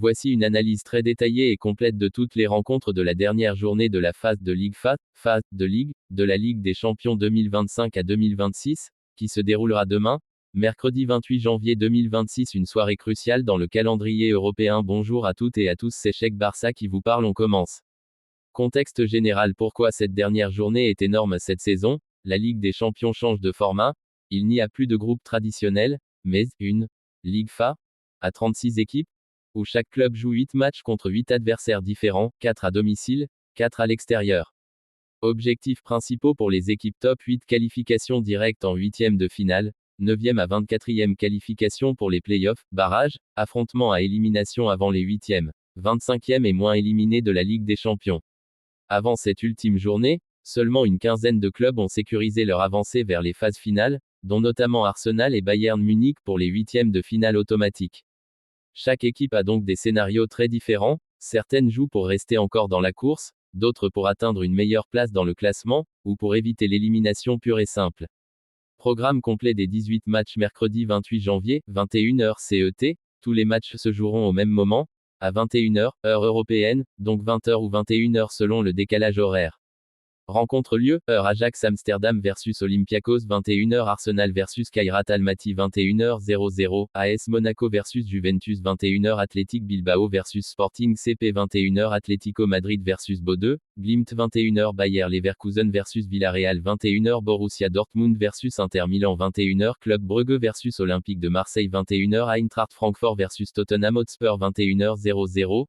Voici une analyse très détaillée et complète de toutes les rencontres de la dernière journée de la phase de Ligue phase de Ligue, de la Ligue des Champions 2025 à 2026, qui se déroulera demain, mercredi 28 janvier 2026, une soirée cruciale dans le calendrier européen. Bonjour à toutes et à tous, c'est Cheikh Barça qui vous parle, on commence. Contexte général. Pourquoi cette dernière journée est énorme cette saison? La Ligue des Champions change de format, il n'y a plus de groupe traditionnel, mais une Ligue à 36 équipes, où chaque club joue 8 matchs contre 8 adversaires différents, 4 à domicile, 4 à l'extérieur. Objectifs principaux pour les équipes top 8: qualification directe en 8e de finale, 9e à 24e qualification pour les playoffs, barrage, affrontement à élimination avant les 8e, 25e et moins éliminés de la Ligue des Champions. Avant cette ultime journée, seulement une quinzaine de clubs ont sécurisé leur avancée vers les phases finales, dont notamment Arsenal et Bayern Munich pour les 8e de finale automatiques. Chaque équipe a donc des scénarios très différents, certaines jouent pour rester encore dans la course, d'autres pour atteindre une meilleure place dans le classement, ou pour éviter l'élimination pure et simple. Programme complet des 18 matchs mercredi 28 janvier, 21h CET, tous les matchs se joueront au même moment, à 21h, heure européenne, donc 20h ou 21h selon le décalage horaire. Rencontre lieu, heure Ajax Amsterdam versus Olympiakos 21h, Arsenal versus Kairat Almaty 21h00, AS Monaco versus Juventus 21h, Athletic Bilbao versus Sporting CP 21h, Atlético Madrid versus Bodø, Glimt 21h, Bayer Leverkusen versus Villarreal 21h, Borussia Dortmund versus Inter Milan 21h, Club Brugge versus Olympique de Marseille 21h, Eintracht Francfort versus Tottenham Hotspur 21h00,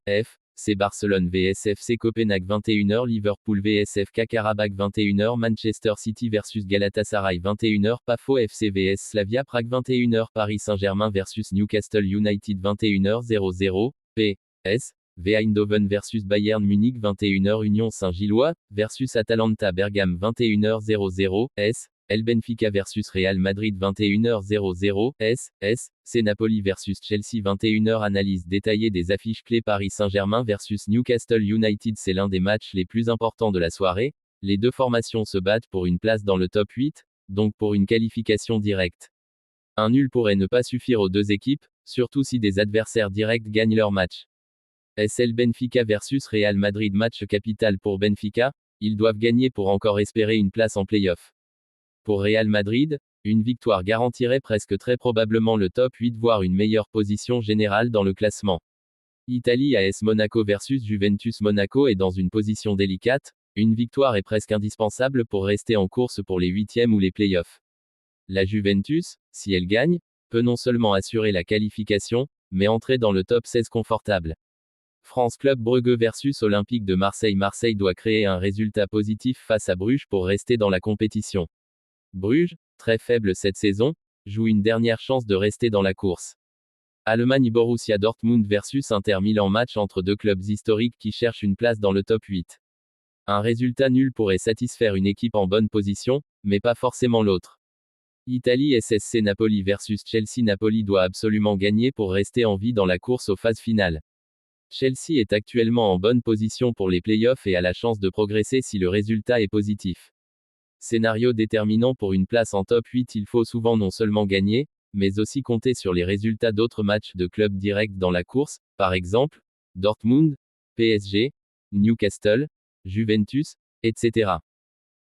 FC Barcelone vs FC Copenhague 21h, Liverpool vs FK Karabakh 21h, Manchester City versus Galatasaray 21h, Pafo FC vs Slavia Prague 21h, Paris Saint-Germain versus Newcastle United 21h00, PSV Eindhoven versus Bayern Munich 21h, Union Saint-Gilloise versus Atalanta Bergame 21h00, El Benfica versus Real Madrid 21h00, c'est Napoli versus Chelsea 21h. Analyse détaillée des affiches clés. Paris Saint-Germain versus Newcastle United, c'est l'un des matchs les plus importants de la soirée. Les deux formations se battent pour une place dans le top 8, donc pour une qualification directe. Un nul pourrait ne pas suffire aux deux équipes, surtout si des adversaires directs gagnent leur match. SL Benfica versus Real Madrid, match capital pour Benfica, ils doivent gagner pour encore espérer une place en play-off. Pour Real Madrid, une victoire garantirait presque très probablement le top 8, voire une meilleure position générale dans le classement. Italie, AS Monaco versus Juventus. Monaco est dans une position délicate, une victoire est presque indispensable pour rester en course pour les 8e ou les playoffs. La Juventus, si elle gagne, peut non seulement assurer la qualification, mais entrer dans le top 16 confortable. France Club Brugge versus Olympique de Marseille. Marseille doit créer un résultat positif face à Bruges pour rester dans la compétition. Bruges, très faible cette saison, joue une dernière chance de rester dans la course. Allemagne, Borussia Dortmund versus Inter Milan, match entre deux clubs historiques qui cherchent une place dans le top 8. Un résultat nul pourrait satisfaire une équipe en bonne position, mais pas forcément l'autre. Italie, SSC Napoli versus Chelsea. Napoli doit absolument gagner pour rester en vie dans la course aux phases finales. Chelsea est actuellement en bonne position pour les playoffs et a la chance de progresser si le résultat est positif. Scénario déterminant pour une place en top 8, il faut souvent non seulement gagner, mais aussi compter sur les résultats d'autres matchs de clubs directs dans la course, par exemple, Dortmund, PSG, Newcastle, Juventus, etc.